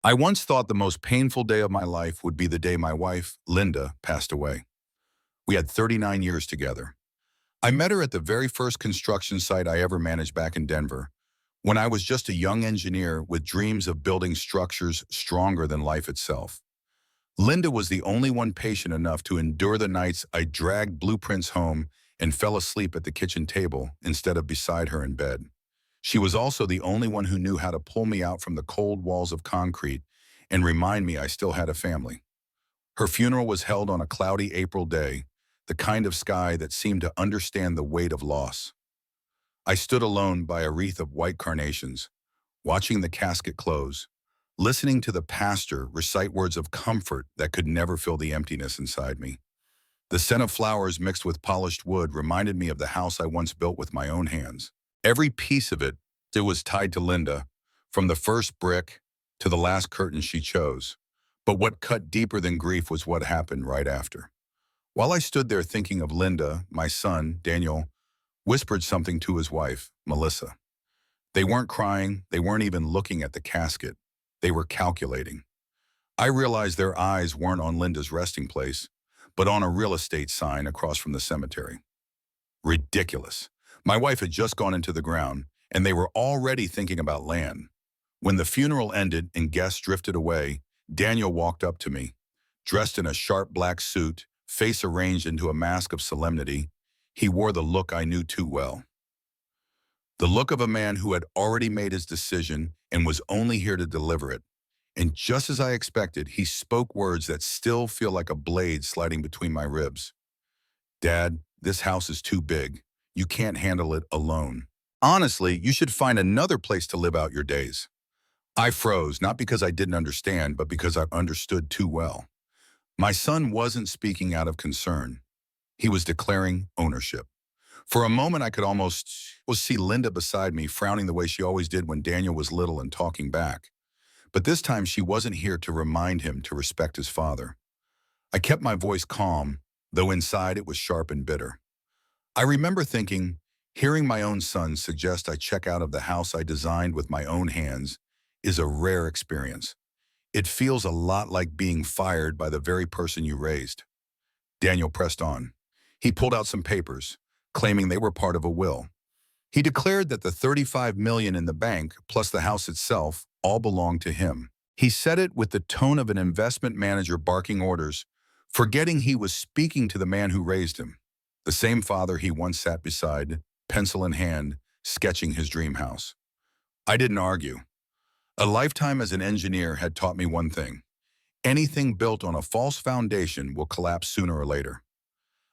I once thought the most painful day of my life would be the day my wife, Linda, passed away. We had 39 years together. I met her at the very first construction site I ever managed back in Denver, when I was just a young engineer with dreams of building structures stronger than life itself. Linda was the only one patient enough to endure the nights I dragged blueprints home and fell asleep at the kitchen table instead of beside her in bed. She was also the only one who knew how to pull me out from the cold walls of concrete and remind me I still had a family. Her funeral was held on a cloudy April day, the kind of sky that seemed to understand the weight of loss. I stood alone by a wreath of white carnations, watching the casket close, listening to the pastor recite words of comfort that could never fill the emptiness inside me. The scent of flowers mixed with polished wood reminded me of the house I once built with my own hands. Every piece of it was tied to Linda, from the first brick to the last curtain she chose. But what cut deeper than grief was what happened right after. While I stood there thinking of Linda, my son, Daniel, whispered something to his wife, Melissa. They weren't crying, they weren't even looking at the casket. They were calculating. I realized their eyes weren't on Linda's resting place, but on a real estate sign across from the cemetery. Ridiculous. My wife had just gone into the ground, and they were already thinking about land. When the funeral ended and guests drifted away, Daniel walked up to me, dressed in a sharp black suit, face arranged into a mask of solemnity. He wore the look I knew too well. The look of a man who had already made his decision and was only here to deliver it. And just as I expected, he spoke words that still feel like a blade sliding between my ribs. Dad, this house is too big. You can't handle it alone. Honestly, you should find another place to live out your days. I froze, not because I didn't understand, but because I understood too well. My son wasn't speaking out of concern. He was declaring ownership. For a moment, I could almost see Linda beside me, frowning the way she always did when Daniel was little and talking back. But this time, she wasn't here to remind him to respect his father. I kept my voice calm, though inside it was sharp and bitter. I remember thinking, hearing my own son suggest I check out of the house I designed with my own hands is a rare experience. It feels a lot like being fired by the very person you raised. Daniel pressed on. He pulled out some papers, claiming they were part of a will. He declared that the $35 million in the bank, plus the house itself, all belonged to him. He said it with the tone of an investment manager barking orders, forgetting he was speaking to the man who raised him, the same father he once sat beside, pencil in hand, sketching his dream house. I didn't argue. A lifetime as an engineer had taught me one thing. Anything built on a false foundation will collapse sooner or later.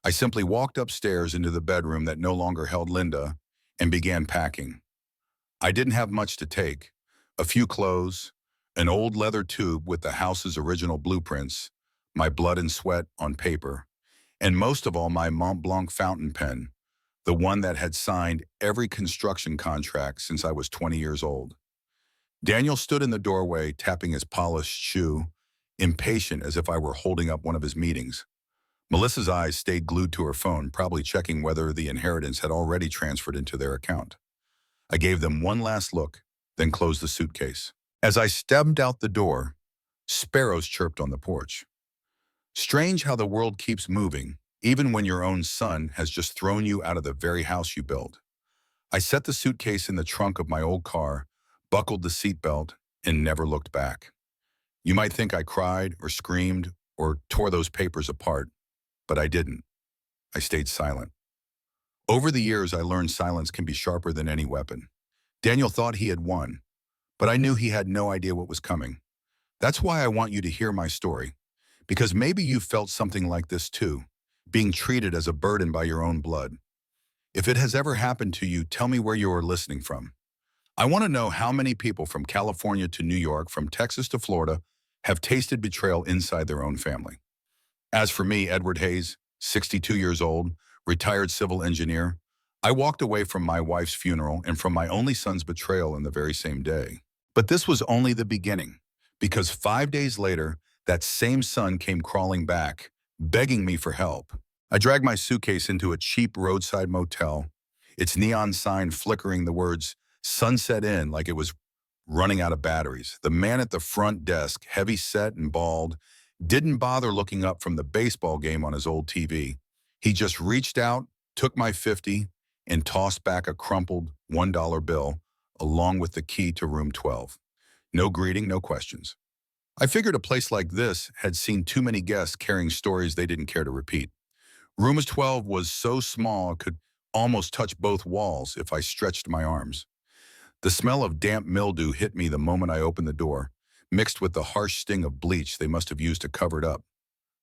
I simply walked upstairs into the bedroom that no longer held Linda and began packing. I didn't have much to take. A few clothes, an old leather tube with the house's original blueprints, my blood and sweat on paper, and most of all my Mont Blanc fountain pen, the one that had signed every construction contract since I was 20 years old. Daniel stood in the doorway, tapping his polished shoe, impatient as if I were holding up one of his meetings. Melissa's eyes stayed glued to her phone, probably checking whether the inheritance had already transferred into their account. I gave them one last look, then closed the suitcase. As I stepped out the door, sparrows chirped on the porch. Strange how the world keeps moving, even when your own son has just thrown you out of the very house you built. I set the suitcase in the trunk of my old car, buckled the seatbelt, and never looked back. You might think I cried or screamed or tore those papers apart, but I didn't. I stayed silent. Over the years, I learned silence can be sharper than any weapon. Daniel thought he had won, but I knew he had no idea what was coming. That's why I want you to hear my story, because maybe you felt something like this too, being treated as a burden by your own blood. If it has ever happened to you, tell me where you are listening from. I want to know how many people from California to New York, from Texas to Florida, have tasted betrayal inside their own family. As for me, Edward Hayes, 62 years old, retired civil engineer, I walked away from my wife's funeral and from my only son's betrayal in the very same day. But this was only the beginning, because 5 days later, that same son came crawling back, begging me for help. I dragged my suitcase into a cheap roadside motel, its neon sign flickering the words "Sunset Inn" like it was running out of batteries. The man at the front desk, heavy set and bald, didn't bother looking up from the baseball game on his old TV. He just reached out, took my 50, and tossed back a crumpled $1 bill along with the key to room 12. No greeting, no questions. I figured a place like this had seen too many guests carrying stories they didn't care to repeat. Room 12 was so small it could almost touch both walls if I stretched my arms. The smell of damp mildew hit me the moment I opened the door, mixed with the harsh sting of bleach they must have used to cover it up.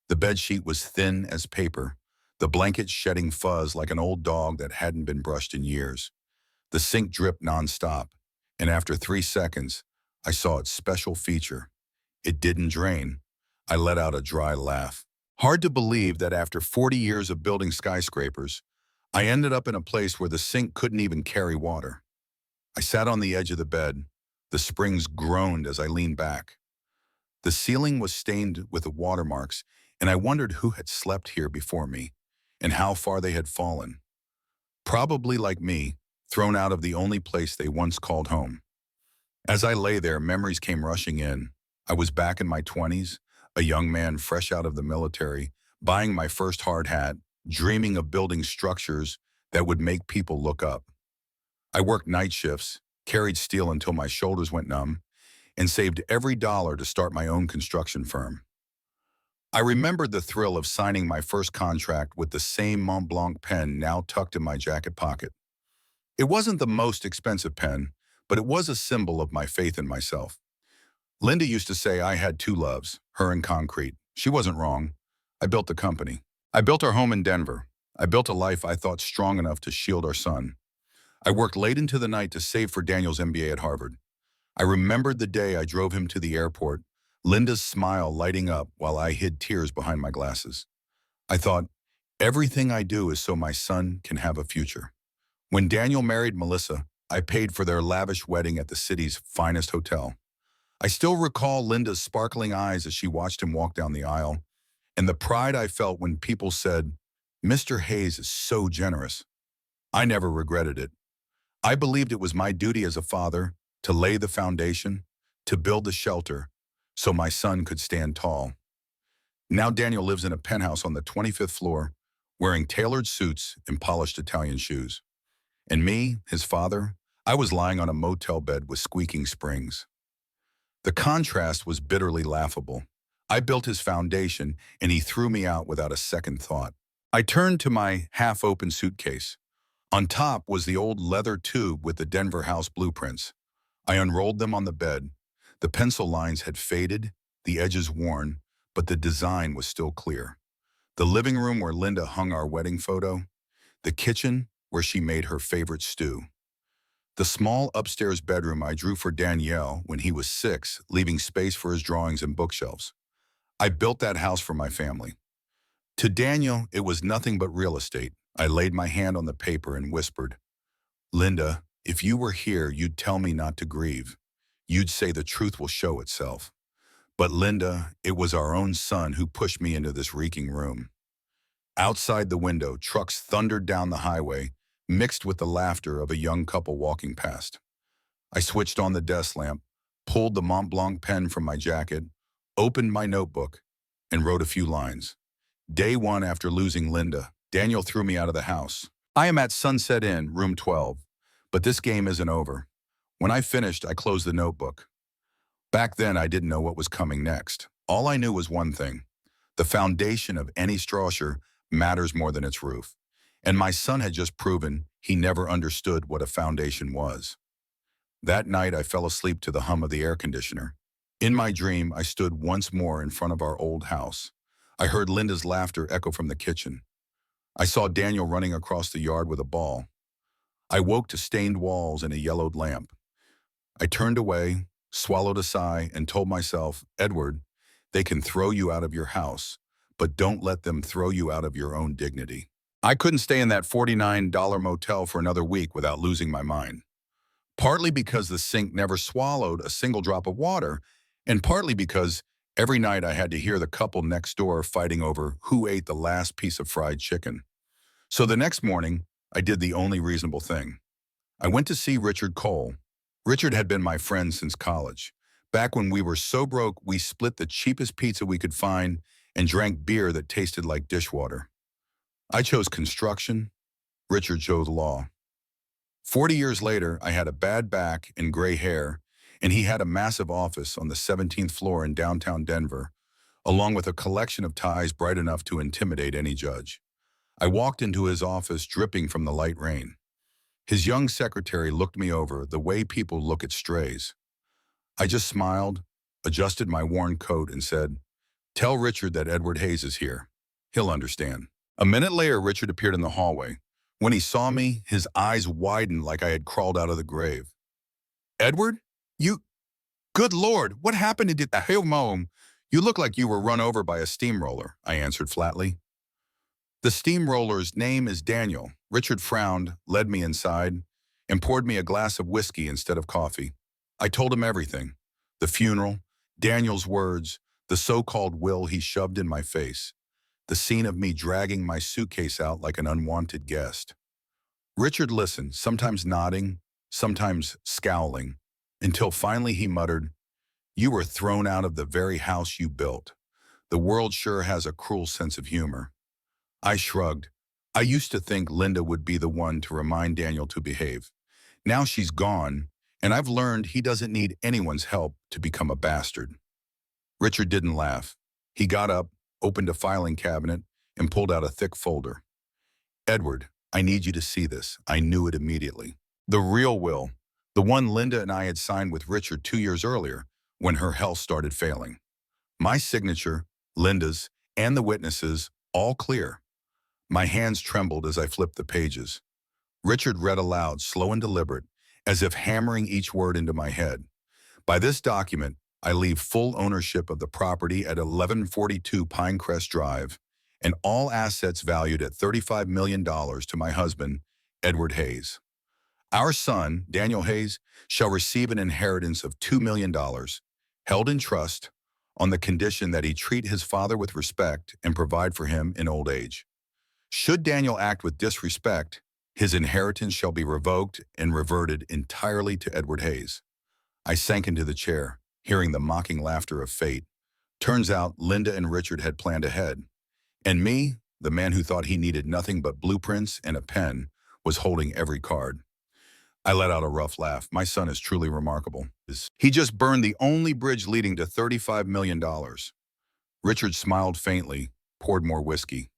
The bedsheet was thin as paper, the blanket shedding fuzz like an old dog that hadn't been brushed in years. The sink dripped nonstop, and after 3 seconds, I saw its special feature. It didn't drain. I let out a dry laugh. Hard to believe that after 40 years of building skyscrapers, I ended up in a place where the sink couldn't even carry water. I sat on the edge of the bed. The springs groaned as I leaned back. The ceiling was stained with the watermarks, and I wondered who had slept here before me and how far they had fallen. Probably like me, thrown out of the only place they once called home. As I lay there, memories came rushing in. I was back in my 20s, a young man fresh out of the military, buying my first hard hat, dreaming of building structures that would make people look up. I worked night shifts, carried steel until my shoulders went numb, and saved every dollar to start my own construction firm. I remembered the thrill of signing my first contract with the same Mont Blanc pen now tucked in my jacket pocket. It wasn't the most expensive pen, but it was a symbol of my faith in myself. Linda used to say I had two loves, her and concrete. She wasn't wrong. I built the company. I built our home in Denver. I built a life I thought strong enough to shield our son. I worked late into the night to save for Daniel's MBA at Harvard. I remembered the day I drove him to the airport, Linda's smile lighting up while I hid tears behind my glasses. I thought, everything I do is so my son can have a future. When Daniel married Melissa, I paid for their lavish wedding at the city's finest hotel. I still recall Linda's sparkling eyes as she watched him walk down the aisle, and the pride I felt when people said, "Mr. Hayes is so generous." I never regretted it. I believed it was my duty as a father to lay the foundation, to build the shelter, so my son could stand tall. Now Daniel lives in a penthouse on the 25th floor, wearing tailored suits and polished Italian shoes. And me, his father, I was lying on a motel bed with squeaking springs. The contrast was bitterly laughable. I built his foundation, and he threw me out without a second thought. I turned to my half-open suitcase. On top was the old leather tube with the Denver house blueprints. I unrolled them on the bed. The pencil lines had faded, the edges worn, but the design was still clear. The living room where Linda hung our wedding photo. The kitchen where she made her favorite stew. The small upstairs bedroom I drew for Danielle when he was 6, leaving space for his drawings and bookshelves. I built that house for my family. To Daniel, it was nothing but real estate. I laid my hand on the paper and whispered, "Linda, if you were here, you'd tell me not to grieve. You'd say the truth will show itself." But Linda, it was our own son who pushed me into this reeking room. Outside the window, trucks thundered down the highway, mixed with the laughter of a young couple walking past. I switched on the desk lamp, pulled the Mont Blanc pen from my jacket, opened my notebook, and wrote a few lines. Day 1 after losing Linda, Daniel threw me out of the house. I am at Sunset Inn, room 12, but this game isn't over. When I finished, I closed the notebook. Back then, I didn't know what was coming next. All I knew was one thing. The foundation of any structure matters more than its roof. And my son had just proven he never understood what a foundation was. That night, I fell asleep to the hum of the air conditioner. In my dream, I stood once more in front of our old house. I heard Linda's laughter echo from the kitchen. I saw Daniel running across the yard with a ball. I woke to stained walls and a yellowed lamp. I turned away, swallowed a sigh, and told myself, "Edward, they can throw you out of your house, but don't let them throw you out of your own dignity." I couldn't stay in that $49 motel for another week without losing my mind. Partly because the sink never swallowed a single drop of water, and partly because every night I had to hear the couple next door fighting over who ate the last piece of fried chicken. So the next morning, I did the only reasonable thing. I went to see Richard Cole. Richard had been my friend since college. Back when we were so broke, we split the cheapest pizza we could find and drank beer that tasted like dishwater. I chose construction. Richard chose law. 40 years later, I had a bad back and gray hair, and he had a massive office on the 17th floor in downtown Denver, along with a collection of ties bright enough to intimidate any judge. I walked into his office dripping from the light rain. His young secretary looked me over the way people look at strays. I just smiled, adjusted my worn coat, and said, "Tell Richard that Edward Hayes is here. He'll understand." A minute later, Richard appeared in the hallway. When he saw me, his eyes widened like I had crawled out of the grave. "Edward? You... Good Lord, what happened to the home? You look like you were run over by a steamroller," I answered flatly. "The steamroller's name is Daniel." Richard frowned, led me inside, and poured me a glass of whiskey instead of coffee. I told him everything. The funeral, Daniel's words, the so-called will he shoved in my face, the scene of me dragging my suitcase out like an unwanted guest. Richard listened, sometimes nodding, sometimes scowling, until finally he muttered, "You were thrown out of the very house you built. The world sure has a cruel sense of humor." I shrugged. I used to think Linda would be the one to remind Daniel to behave. Now she's gone, and I've learned he doesn't need anyone's help to become a bastard. Richard didn't laugh. He got up, opened a filing cabinet, and pulled out a thick folder. "Edward, I need you to see this." I knew it immediately. The real will, the one Linda and I had signed with Richard 2 years earlier when her health started failing. My signature, Linda's, and the witnesses, all clear. My hands trembled as I flipped the pages. Richard read aloud, slow and deliberate, as if hammering each word into my head. "By this document, I leave full ownership of the property at 1142 Pinecrest Drive and all assets valued at $35 million to my husband, Edward Hayes. Our son, Daniel Hayes, shall receive an inheritance of $2 million, held in trust, on the condition that he treat his father with respect and provide for him in old age. Should Daniel act with disrespect, his inheritance shall be revoked and reverted entirely to Edward Hayes." I sank into the chair, hearing the mocking laughter of fate. Turns out Linda and Richard had planned ahead. And me, the man who thought he needed nothing but blueprints and a pen, was holding every card. I let out a rough laugh. My son is truly remarkable. He just burned the only bridge leading to $35 million. Richard smiled faintly, poured more whiskey.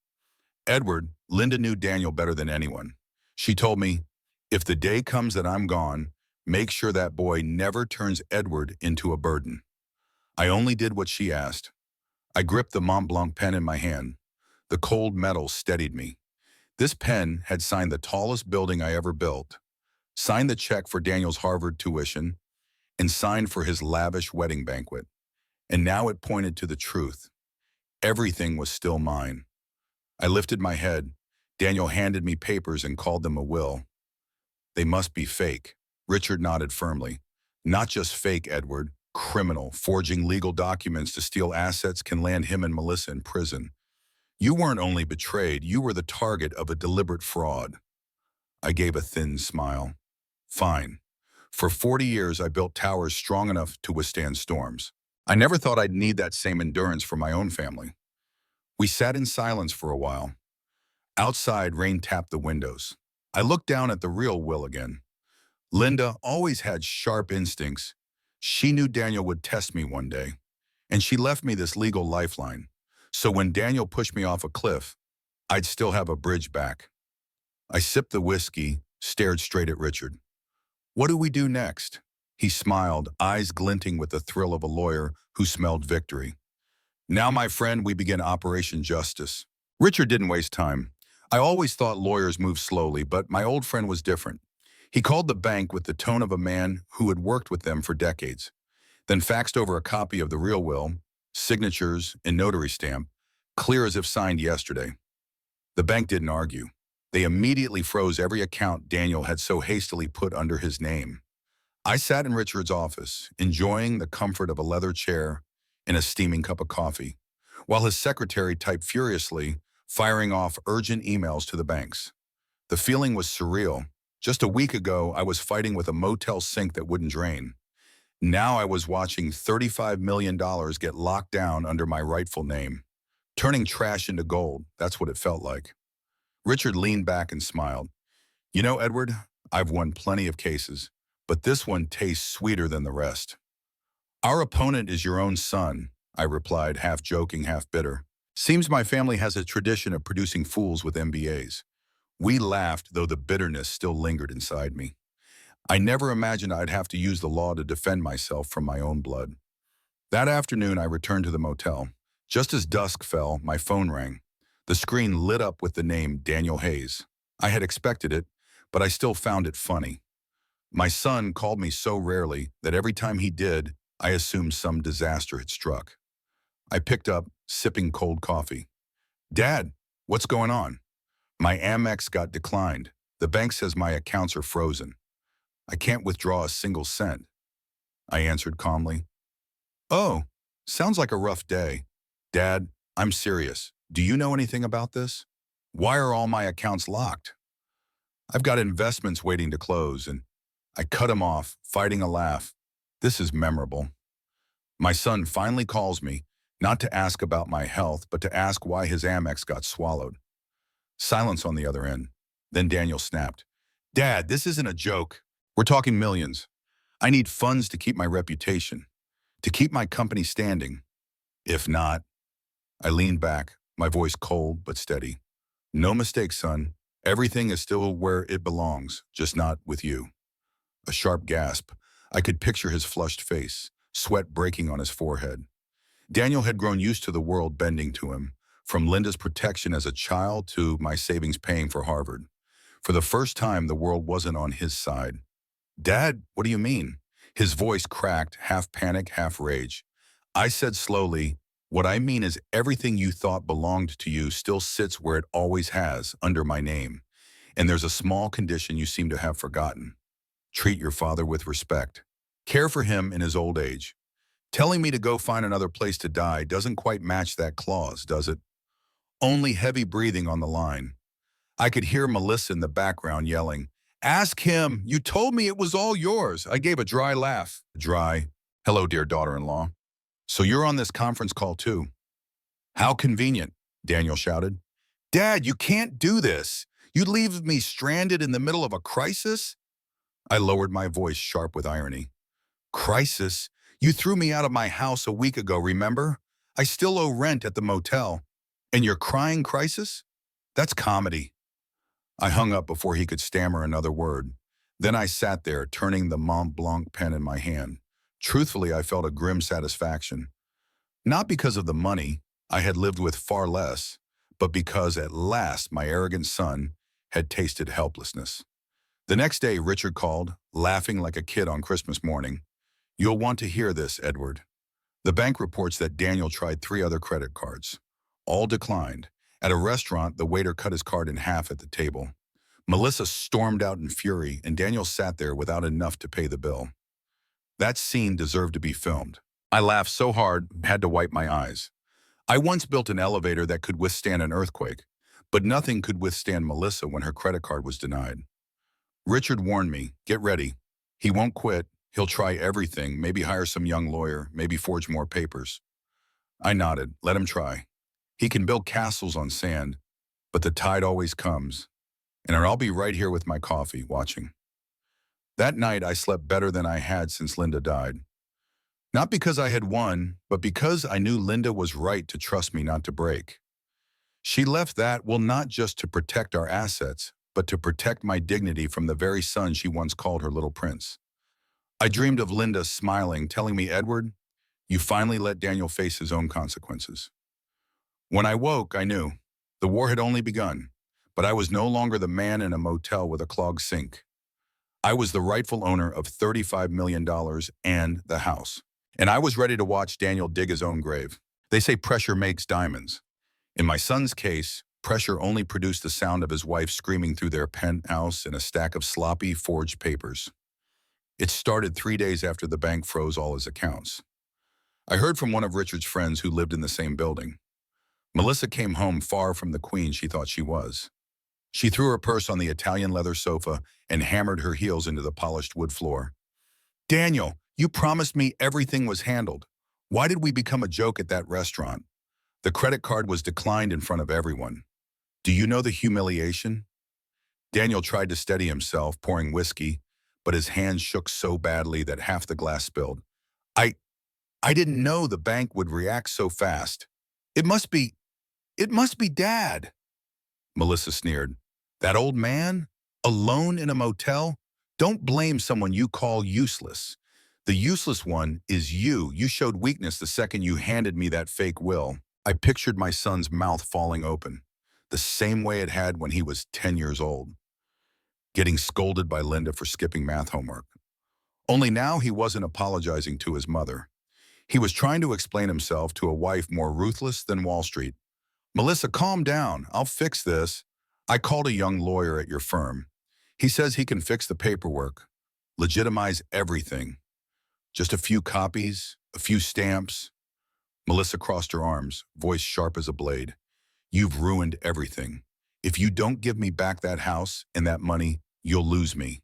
"Edward, Linda knew Daniel better than anyone. She told me, if the day comes that I'm gone, make sure that boy never turns Edward into a burden." I only did what she asked. I gripped the Mont Blanc pen in my hand. The cold metal steadied me. This pen had signed the tallest building I ever built, signed the check for Daniel's Harvard tuition, and signed for his lavish wedding banquet. And now it pointed to the truth. Everything was still mine. I lifted my head. Daniel handed me papers and called them a will. "They must be fake." Richard nodded firmly. "Not just fake, Edward. Criminal. Forging legal documents to steal assets can land him and Melissa in prison. You weren't only betrayed, you were the target of a deliberate fraud." I gave a thin smile. "Fine. For 40 years, I built towers strong enough to withstand storms. I never thought I'd need that same endurance for my own family." We sat in silence for a while. Outside, rain tapped the windows. I looked down at the real will again. Linda always had sharp instincts. She knew Daniel would test me one day, and she left me this legal lifeline. So when Daniel pushed me off a cliff, I'd still have a bridge back. I sipped the whiskey, stared straight at Richard. "What do we do next?" He smiled, eyes glinting with the thrill of a lawyer who smelled victory. "Now, my friend, we begin Operation Justice." Richard didn't waste time. I always thought lawyers moved slowly, but my old friend was different. He called the bank with the tone of a man who had worked with them for decades, then faxed over a copy of the real will, signatures and notary stamp, clear as if signed yesterday. The bank didn't argue. They immediately froze every account Daniel had so hastily put under his name. I sat in Richard's office, enjoying the comfort of a leather chair and a steaming cup of coffee, while his secretary typed furiously, firing off urgent emails to the banks. The feeling was surreal, Just a week ago, I was fighting with a motel sink that wouldn't drain. Now I was watching $35 million get locked down under my rightful name. Turning trash into gold, that's what it felt like. Richard leaned back and smiled. You know, Edward, I've won plenty of cases, but this one tastes sweeter than the rest. Our opponent is your own son, I replied, half joking, half bitter. Seems my family has a tradition of producing fools with MBAs. We laughed, though the bitterness still lingered inside me. I never imagined I'd have to use the law to defend myself from my own blood. That afternoon, I returned to the motel. Just as dusk fell, my phone rang. The screen lit up with the name Daniel Hayes. I had expected it, but I still found it funny. My son called me so rarely that every time he did, I assumed some disaster had struck. I picked up, sipping cold coffee. Dad, what's going on? My Amex got declined. The bank says my accounts are frozen. I can't withdraw a single cent. I answered calmly. Oh, sounds like a rough day. Dad, I'm serious. Do you know anything about this? Why are all my accounts locked? I've got investments waiting to close, and I cut him off, fighting a laugh. This is memorable. My son finally calls me, not to ask about my health, but to ask why his Amex got swallowed. Silence on the other end. Then Daniel snapped. Dad, this isn't a joke. We're talking millions. I need funds to keep my reputation, to keep my company standing. If not, I leaned back, my voice cold but steady. No mistake, son. Everything is still where it belongs, just not with you. A sharp gasp. I could picture his flushed face, sweat breaking on his forehead. Daniel had grown used to the world bending to him, from Linda's protection as a child to my savings paying for Harvard. For the first time, the world wasn't on his side. Dad, what do you mean? His voice cracked, half panic, half rage. I said slowly, what I mean is everything you thought belonged to you still sits where it always has, under my name. And there's a small condition you seem to have forgotten. Treat your father with respect. Care for him in his old age. Telling me to go find another place to die doesn't quite match that clause, does it? Only heavy breathing on the line. I could hear Melissa in the background yelling, Ask him, you told me it was all yours. I gave a dry laugh. Dry. Hello, dear daughter-in-law. So you're on this conference call too. How convenient, Daniel shouted. Dad, you can't do this. You'd leave me stranded in the middle of a crisis? I lowered my voice, sharp with irony. Crisis? You threw me out of my house a week ago, remember? I still owe rent at the motel. And you're crying crisis? That's comedy. I hung up before he could stammer another word. Then I sat there, turning the Mont Blanc pen in my hand. Truthfully, I felt a grim satisfaction. Not because of the money, I had lived with far less, but because at last my arrogant son had tasted helplessness. The next day, Richard called, laughing like a kid on Christmas morning. You'll want to hear this, Edward. The bank reports that Daniel tried 3 other credit cards. All declined. At a restaurant, the waiter cut his card in half at the table. Melissa stormed out in fury, and Daniel sat there without enough to pay the bill. That scene deserved to be filmed. I laughed so hard, had to wipe my eyes. I once built an elevator that could withstand an earthquake, but nothing could withstand Melissa when her credit card was denied. Richard warned me, get ready. He won't quit. He'll try everything, maybe hire some young lawyer, maybe forge more papers. I nodded, let him try. He can build castles on sand, but the tide always comes. And I'll be right here with my coffee, watching. That night, I slept better than I had since Linda died. Not because I had won, but because I knew Linda was right to trust me not to break. She left that, well, not just to protect our assets, but to protect my dignity from the very son she once called her little prince. I dreamed of Linda smiling, telling me, Edward, you finally let Daniel face his own consequences. When I woke, I knew. The war had only begun, but I was no longer the man in a motel with a clogged sink. I was the rightful owner of $35 million and the house. And I was ready to watch Daniel dig his own grave. They say pressure makes diamonds. In my son's case, pressure only produced the sound of his wife screaming through their penthouse in a stack of sloppy, forged papers. It started 3 days after the bank froze all his accounts. I heard from one of Richard's friends who lived in the same building. Melissa came home far from the queen she thought she was. She threw her purse on the Italian leather sofa and hammered her heels into the polished wood floor. Daniel, you promised me everything was handled. Why did we become a joke at that restaurant? The credit card was declined in front of everyone. Do you know the humiliation? Daniel tried to steady himself, pouring whiskey, but his hands shook so badly that half the glass spilled. I, I didn't know the bank would react so fast. It must be, it must be Dad. Melissa sneered. That old man? Alone in a motel? Don't blame someone you call useless. The useless one is you. You showed weakness the second you handed me that fake will. I pictured my son's mouth falling open, the same way it had when he was 10 years old, getting scolded by Linda for skipping math homework. Only now he wasn't apologizing to his mother. He was trying to explain himself to a wife more ruthless than Wall Street. Melissa, calm down. I'll fix this. I called a young lawyer at your firm. He says he can fix the paperwork, legitimize everything. Just a few copies, a few stamps. Melissa crossed her arms, voice sharp as a blade. You've ruined everything. If you don't give me back that house and that money, you'll lose me.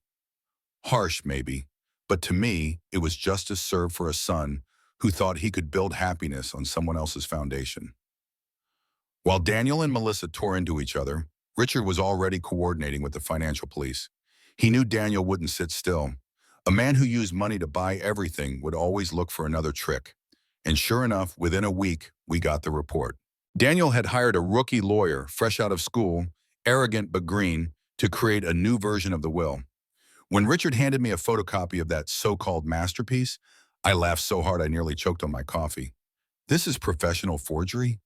Harsh, maybe, but to me, it was justice served for a son who thought he could build happiness on someone else's foundation. While Daniel and Melissa tore into each other, Richard was already coordinating with the financial police. He knew Daniel wouldn't sit still. A man who used money to buy everything would always look for another trick. And sure enough, within a week, we got the report. Daniel had hired a rookie lawyer, fresh out of school, arrogant but green, to create a new version of the will. When Richard handed me a photocopy of that so-called masterpiece, I laughed so hard I nearly choked on my coffee. This is professional forgery?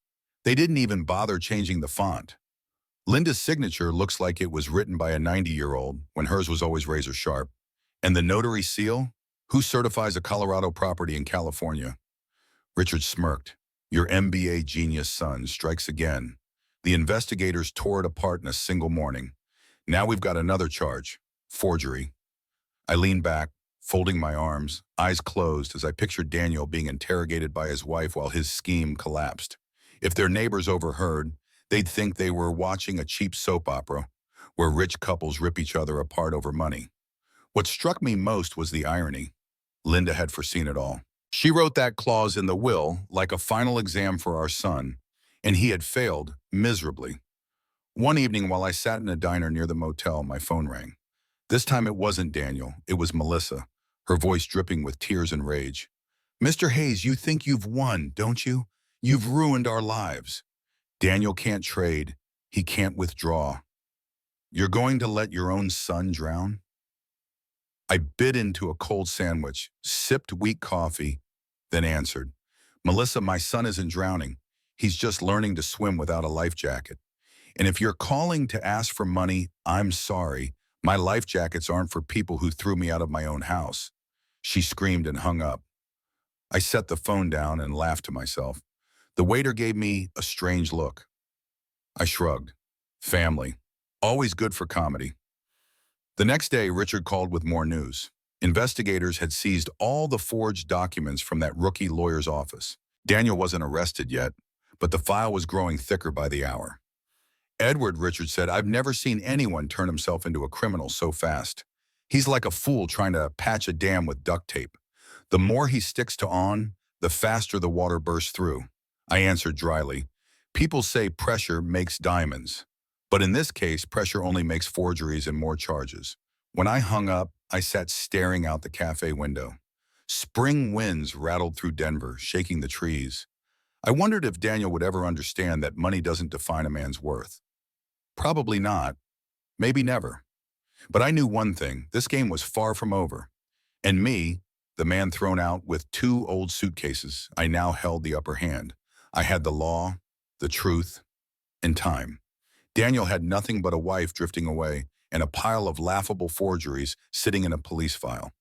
They didn't even bother changing the font. Linda's signature looks like it was written by a 90-year-old when hers was always razor sharp. And the notary seal? Who certifies a Colorado property in California? Richard smirked. Your MBA genius son strikes again. The investigators tore it apart in a single morning. Now we've got another charge, forgery. I leaned back, folding my arms, eyes closed as I pictured Daniel being interrogated by his wife while his scheme collapsed. If their neighbors overheard, they'd think they were watching a cheap soap opera where rich couples rip each other apart over money. What struck me most was the irony. Linda had foreseen it all. She wrote that clause in the will like a final exam for our son, and he had failed miserably. One evening while I sat in a diner near the motel, my phone rang. This time it wasn't Daniel, it was Melissa, her voice dripping with tears and rage. Mr. Hayes, you think you've won, don't you? You've ruined our lives. Daniel can't trade. He can't withdraw. You're going to let your own son drown? I bit into a cold sandwich, sipped weak coffee, then answered, Melissa, my son isn't drowning. He's just learning to swim without a life jacket. And if you're calling to ask for money, I'm sorry. My life jackets aren't for people who threw me out of my own house. She screamed and hung up. I set the phone down and laughed to myself. The waiter gave me a strange look. I shrugged. Family. Always good for comedy. The next day, Richard called with more news. Investigators had seized all the forged documents from that rookie lawyer's office. Daniel wasn't arrested yet, but the file was growing thicker by the hour. Edward, Richard said, I've never seen anyone turn himself into a criminal so fast. He's like a fool trying to patch a dam with duct tape. The more he sticks to on, the faster the water bursts through. I answered dryly, people say pressure makes diamonds. But in this case, pressure only makes forgeries and more charges. When I hung up, I sat staring out the cafe window. Spring winds rattled through Denver, shaking the trees. I wondered if Daniel would ever understand that money doesn't define a man's worth. Probably not. Maybe never. But I knew one thing, this game was far from over. And me, the man thrown out with 2 old suitcases, I now held the upper hand. I had the law, the truth, and time. Daniel had nothing but a wife drifting away and a pile of laughable forgeries sitting in a police file.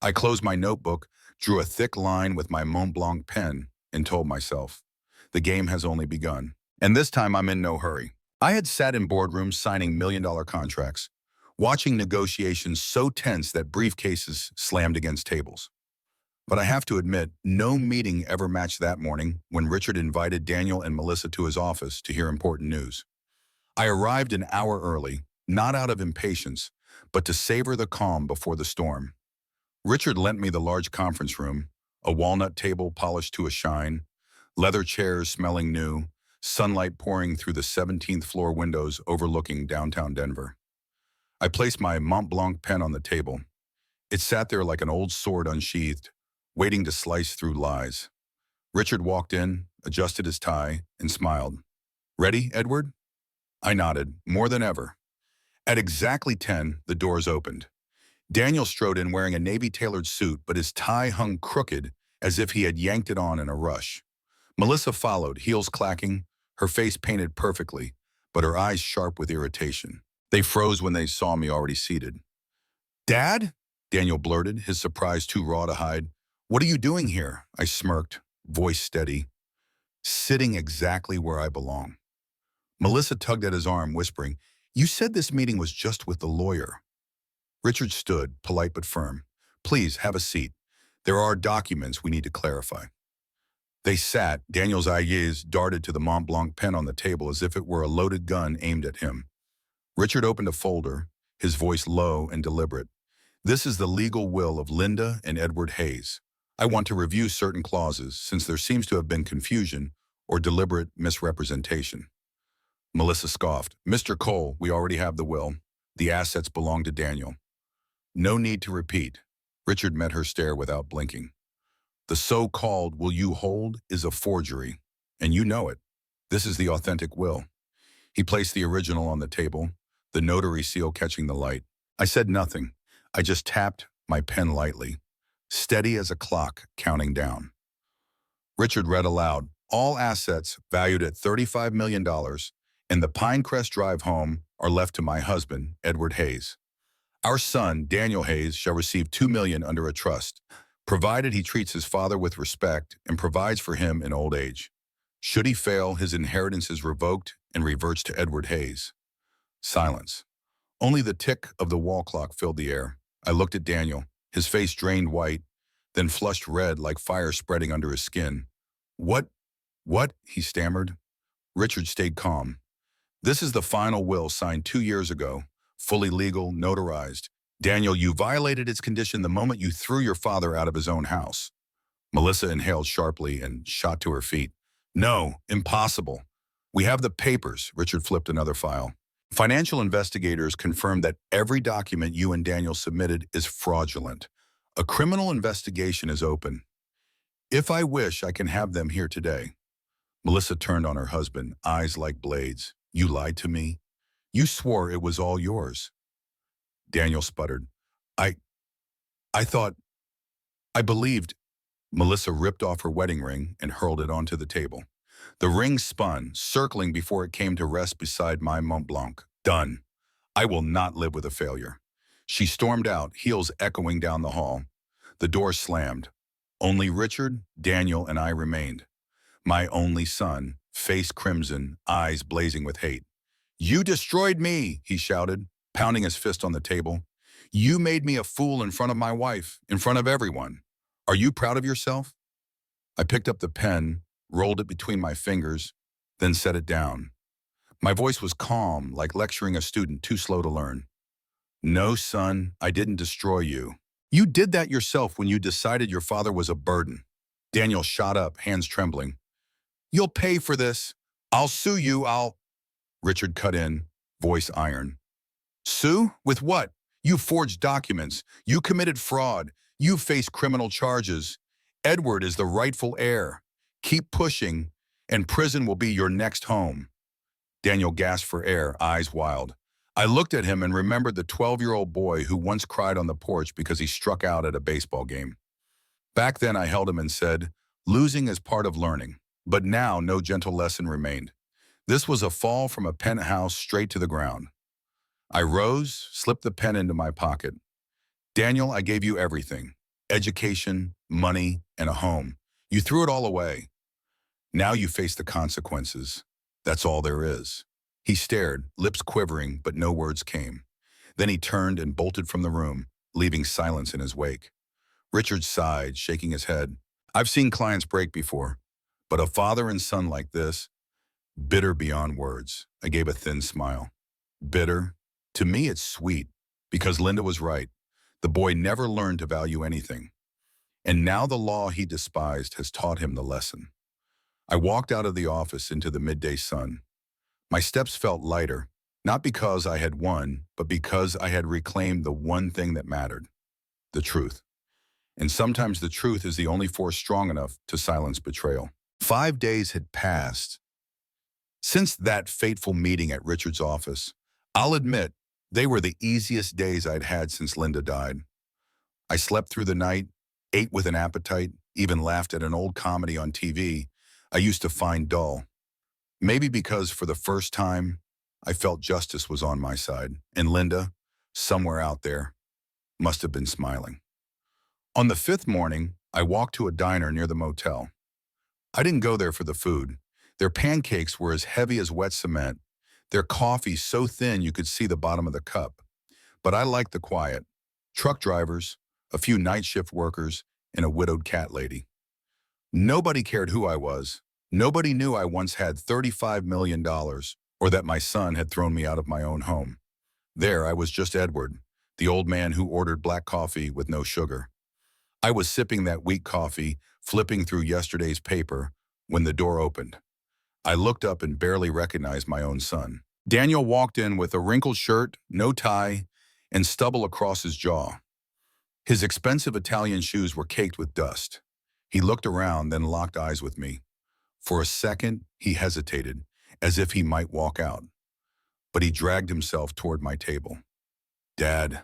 I closed my notebook, drew a thick line with my Mont Blanc pen, and told myself, the game has only begun. And this time I'm in no hurry. I had sat in boardrooms signing million-dollar contracts, watching negotiations so tense that briefcases slammed against tables. But I have to admit, no meeting ever matched that morning when Richard invited Daniel and Melissa to his office to hear important news. I arrived an hour early, not out of impatience, but to savor the calm before the storm. Richard lent me the large conference room, a walnut table polished to a shine, leather chairs smelling new, sunlight pouring through the 17th floor windows overlooking downtown Denver. I placed my Mont Blanc pen on the table. It sat there like an old sword unsheathed, waiting to slice through lies. Richard walked in, adjusted his tie, and smiled. "Ready, Edward?" I nodded, more than ever. At exactly 10, the doors opened. Daniel strode in wearing a navy-tailored suit, but his tie hung crooked as if he had yanked it on in a rush. Melissa followed, heels clacking, her face painted perfectly, but her eyes sharp with irritation. They froze when they saw me already seated. "Dad?" Daniel blurted, his surprise too raw to hide. "What are you doing here?" I smirked, voice steady. "Sitting exactly where I belong." Melissa tugged at his arm, whispering, "You said this meeting was just with the lawyer." Richard stood, polite but firm. "Please, have a seat. There are documents we need to clarify." They sat. Daniel's eyes darted to the Mont Blanc pen on the table as if it were a loaded gun aimed at him. Richard opened a folder, his voice low and deliberate. "This is the legal will of Linda and Edward Hayes. I want to review certain clauses since there seems to have been confusion or deliberate misrepresentation." Melissa scoffed. "Mr. Cole, we already have the will. The assets belong to Daniel." "No need to repeat." Richard met her stare without blinking. "The so-called will you hold is a forgery, and you know it. This is the authentic will." He placed the original on the table, the notary seal catching the light. I said nothing. I just tapped my pen lightly, steady as a clock counting down. Richard read aloud, "All assets valued at $35 million and the Pinecrest Drive home are left to my husband, Edward Hayes. Our son, Daniel Hayes, shall receive $2 million under a trust, provided he treats his father with respect and provides for him in old age. Should he fail, his inheritance is revoked and reverts to Edward Hayes." Silence. Only the tick of the wall clock filled the air. I looked at Daniel, his face drained white, then flushed red like fire spreading under his skin. What?" he stammered. Richard stayed calm. "This is the final will signed 2 years ago, fully legal, notarized. Daniel, you violated its condition the moment you threw your father out of his own house." Melissa inhaled sharply and shot to her feet. "No, impossible. We have the papers." Richard flipped another file. "Financial investigators confirmed that every document you and Daniel submitted is fraudulent. A criminal investigation is open. If I wish, I can have them here today." Melissa turned on her husband, eyes like blades. "You lied to me. You swore it was all yours." Daniel sputtered. I, I thought, I believed." Melissa ripped off her wedding ring and hurled it onto the table. The ring spun, circling before it came to rest beside my Mont Blanc. "Done. I will not live with a failure." She stormed out, heels echoing down the hall. The door slammed. Only Richard, Daniel, and I remained. My only son, face crimson, eyes blazing with hate. "You destroyed me," he shouted, pounding his fist on the table. "You made me a fool in front of my wife, in front of everyone. Are you proud of yourself?" I picked up the pen, rolled it between my fingers, then set it down. My voice was calm, like lecturing a student too slow to learn. "No, son, I didn't destroy you. You did that yourself when you decided your father was a burden." Daniel shot up, hands trembling. "You'll pay for this. I'll sue you, Richard cut in, voice iron. "Sue? With what? You forged documents. You committed fraud. You face criminal charges. Edward is the rightful heir. Keep pushing, and prison will be your next home." Daniel gasped for air, eyes wild. I looked at him and remembered the 12-year-old boy who once cried on the porch because he struck out at a baseball game. Back then, I held him and said, "Losing is part of learning." But now, no gentle lesson remained. This was a fall from a penthouse straight to the ground. I rose, slipped the pen into my pocket. "Daniel, I gave you everything. Education, money, and a home. You threw it all away. Now you face the consequences. That's all there is." He stared, lips quivering, but no words came. Then he turned and bolted from the room, leaving silence in his wake. Richard sighed, shaking his head. "I've seen clients break before, but a father and son like this, Bitter beyond words. I gave a thin smile. Bitter? To me, it's sweet, because Linda was right. The boy never learned to value anything. And now the law he despised has taught him the lesson. I walked out of the office into the midday sun. My steps felt lighter, not because I had won, but because I had reclaimed the one thing that mattered, the truth. And sometimes the truth is the only force strong enough to silence betrayal. 5 days had passed since that fateful meeting at Richard's office. I'll admit, they were the easiest days I'd had since Linda died. I slept through the night, ate with an appetite, even laughed at an old comedy on TV I used to find dull. Maybe because for the first time, I felt justice was on my side, and Linda, somewhere out there, must have been smiling. On the fifth morning, I walked to a diner near the motel. I didn't go there for the food. Their pancakes were as heavy as wet cement, their coffee so thin you could see the bottom of the cup. But I liked the quiet. Truck drivers, a few night shift workers, and a widowed cat lady. Nobody cared who I was. Nobody knew I once had $35 million or that my son had thrown me out of my own home. There I was, just Edward, the old man who ordered black coffee with no sugar. I was sipping that weak coffee, flipping through yesterday's paper, when the door opened. I looked up and barely recognized my own son. Daniel walked in with a wrinkled shirt, no tie, and stubble across his jaw. His expensive Italian shoes were caked with dust. He looked around, then locked eyes with me. For a second, he hesitated, as if he might walk out. But he dragged himself toward my table. "Dad."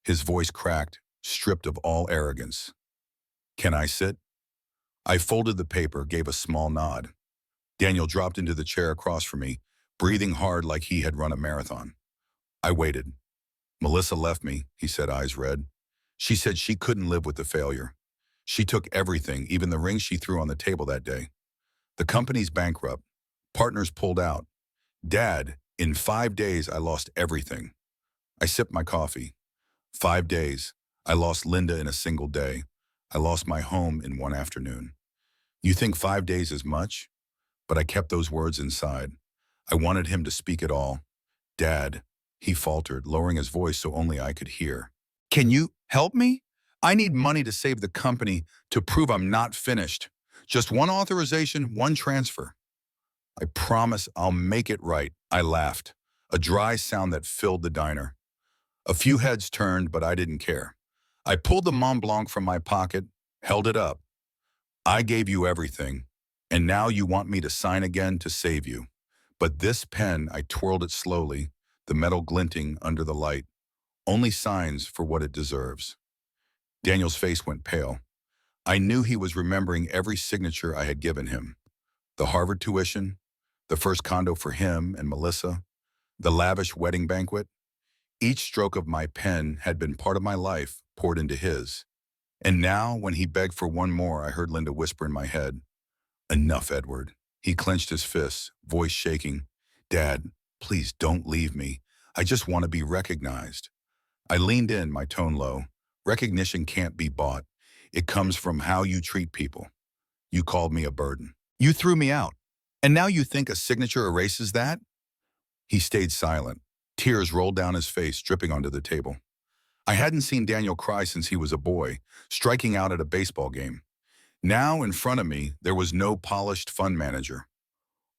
His voice cracked, stripped of all arrogance. "Can I sit?" I folded the paper, gave a small nod. Daniel dropped into the chair across from me, breathing hard like he had run a marathon. I waited. "Melissa left me," he said, eyes red. "She said she couldn't live with the failure. She took everything, even the ring she threw on the table that day. The company's bankrupt. Partners pulled out. Dad, in 5 days, I lost everything." I sipped my coffee. 5 days. I lost Linda in a single day. I lost my home in one afternoon. You think 5 days is much? But I kept those words inside. I wanted him to speak it all. "Dad," he faltered, lowering his voice so only I could hear. "Can you help me? I need money to save the company, to prove I'm not finished. Just one authorization, one transfer." "I promise I'll make it right," I laughed, a dry sound that filled the diner. A few heads turned, but I didn't care. I pulled the Mont Blanc from my pocket, held it up. "I gave you everything, and now you want me to sign again to save you. But this pen," I twirled it slowly, the metal glinting under the light, "only signs for what it deserves." Daniel's face went pale. I knew he was remembering every signature I had given him. The Harvard tuition, the first condo for him and Melissa, the lavish wedding banquet. Each stroke of my pen had been part of my life poured into his. And now, when he begged for one more, I heard Linda whisper in my head, "Enough, Edward." He clenched his fists, voice shaking. "Dad, please don't leave me. I just want to be recognized." I leaned in, my tone low. "Recognition can't be bought. It comes from how you treat people. You called me a burden. You threw me out. And now you think a signature erases that?" He stayed silent. Tears rolled down his face, dripping onto the table. I hadn't seen Daniel cry since he was a boy, striking out at a baseball game. Now, in front of me, there was no polished fund manager,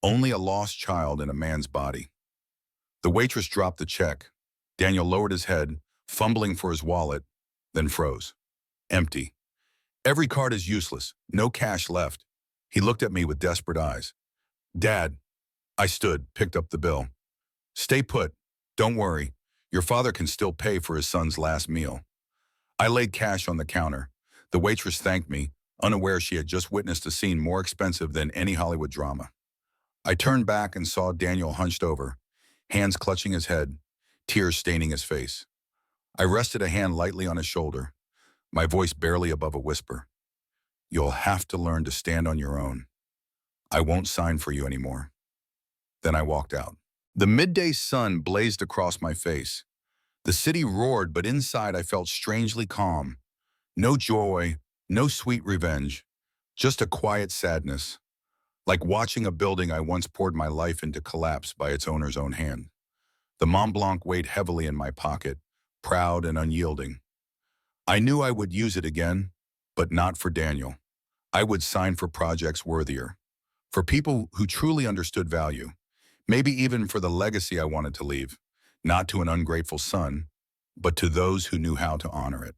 only a lost child in a man's body. The waitress dropped the check. Daniel lowered his head, fumbling for his wallet, then froze. Empty. Every card is useless, no cash left. He looked at me with desperate eyes. "Dad." I stood, picked up the bill. "Stay put. Don't worry. Your father can still pay for his son's last meal." I laid cash on the counter. The waitress thanked me, unaware she had just witnessed a scene more expensive than any Hollywood drama. I turned back and saw Daniel hunched over, hands clutching his head, tears staining his face. I rested a hand lightly on his shoulder, my voice barely above a whisper. "You'll have to learn to stand on your own. I won't sign for you anymore." Then I walked out. The midday sun blazed across my face. The city roared, but inside I felt strangely calm. No joy, no sweet revenge, just a quiet sadness. like watching a building I once poured my life into collapse by its owner's own hand. The Mont Blanc weighed heavily in my pocket, proud and unyielding. I knew I would use it again, but not for Daniel. I would sign for projects worthier, for people who truly understood value, maybe even for the legacy I wanted to leave, not to an ungrateful son, but to those who knew how to honor it.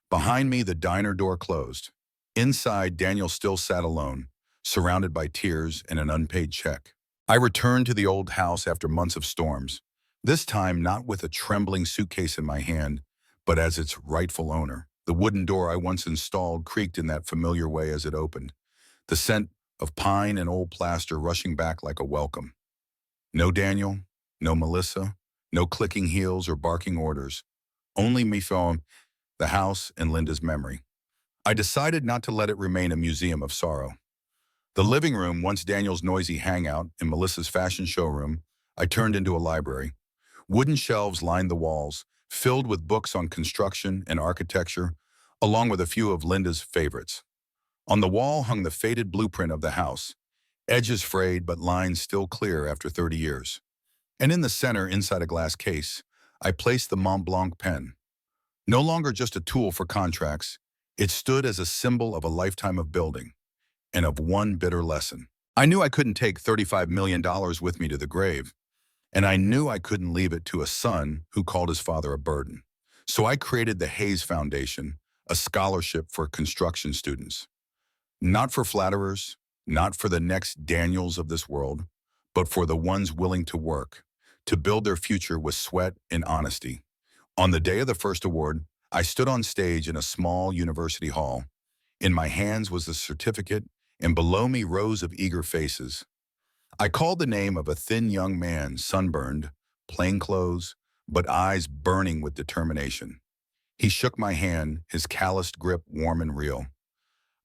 Behind me, the diner door closed. Inside, Daniel still sat alone, surrounded by tears and an unpaid check. I returned to the old house after months of storms, this time not with a trembling suitcase in my hand, but as its rightful owner. The wooden door I once installed creaked in that familiar way as it opened, the scent of pine and old plaster rushing back like a welcome. No Daniel, no Melissa, no clicking heels or barking orders, only me from the house and Linda's memory. I decided not to let it remain a museum of sorrow. The living room, once Daniel's noisy hangout and Melissa's fashion showroom, I turned into a library. Wooden shelves lined the walls, filled with books on construction and architecture, along with a few of Linda's favorites. On the wall hung the faded blueprint of the house, edges frayed but lines still clear after 30 years. And in the center, inside a glass case, I placed the Mont Blanc pen. No longer just a tool for contracts, it stood as a symbol of a lifetime of building and of one bitter lesson. I knew I couldn't take $35 million with me to the grave, and I knew I couldn't leave it to a son who called his father a burden. So I created the Hayes Foundation, a scholarship for construction students. Not for flatterers, not for the next Daniels of this world, but for the ones willing to work, to build their future with sweat and honesty. On the day of the first award, I stood on stage in a small university hall. In my hands was the certificate, and below me rows of eager faces. I called the name of a thin young man, sunburned, plain clothes, but eyes burning with determination. He shook my hand, his calloused grip warm and real.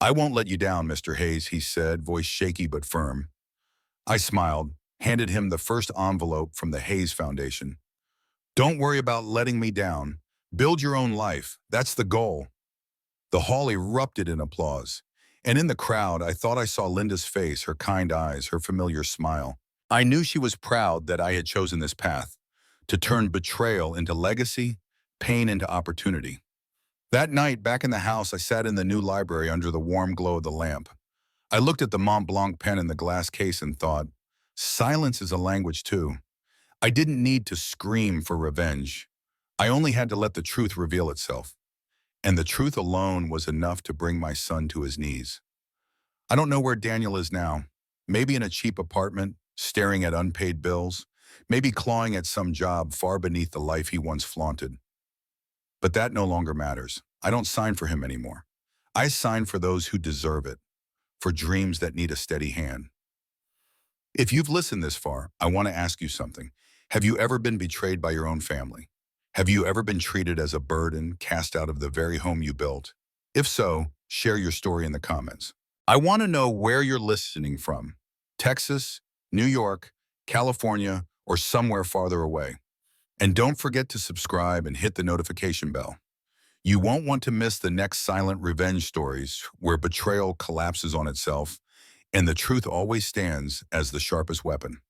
"I won't let you down, Mr. Hayes," he said, voice shaky but firm. I smiled, handed him the first envelope from the Hayes Foundation. "Don't worry about letting me down. Build your own life. That's the goal." The hall erupted in applause, and in the crowd I thought I saw Linda's face, her kind eyes, her familiar smile. I knew she was proud that I had chosen this path, to turn betrayal into legacy, pain into opportunity. That night, back in the house, I sat in the new library under the warm glow of the lamp. I looked at the Mont Blanc pen in the glass case and thought, silence is a language too. I didn't need to scream for revenge. I only had to let the truth reveal itself. And the truth alone was enough to bring my son to his knees. I don't know where Daniel is now. Maybe in a cheap apartment, staring at unpaid bills, maybe clawing at some job far beneath the life he once flaunted. But that no longer matters. I don't sign for him anymore. I sign for those who deserve it, for dreams that need a steady hand. If you've listened this far, I want to ask you something. Have you ever been betrayed by your own family? Have you ever been treated as a burden, cast out of the very home you built? If so, share your story in the comments. I want to know where you're listening from. Texas, New York, California, or somewhere farther away. And don't forget to subscribe and hit the notification bell. You won't want to miss the next silent revenge stories where betrayal collapses on itself and the truth always stands as the sharpest weapon.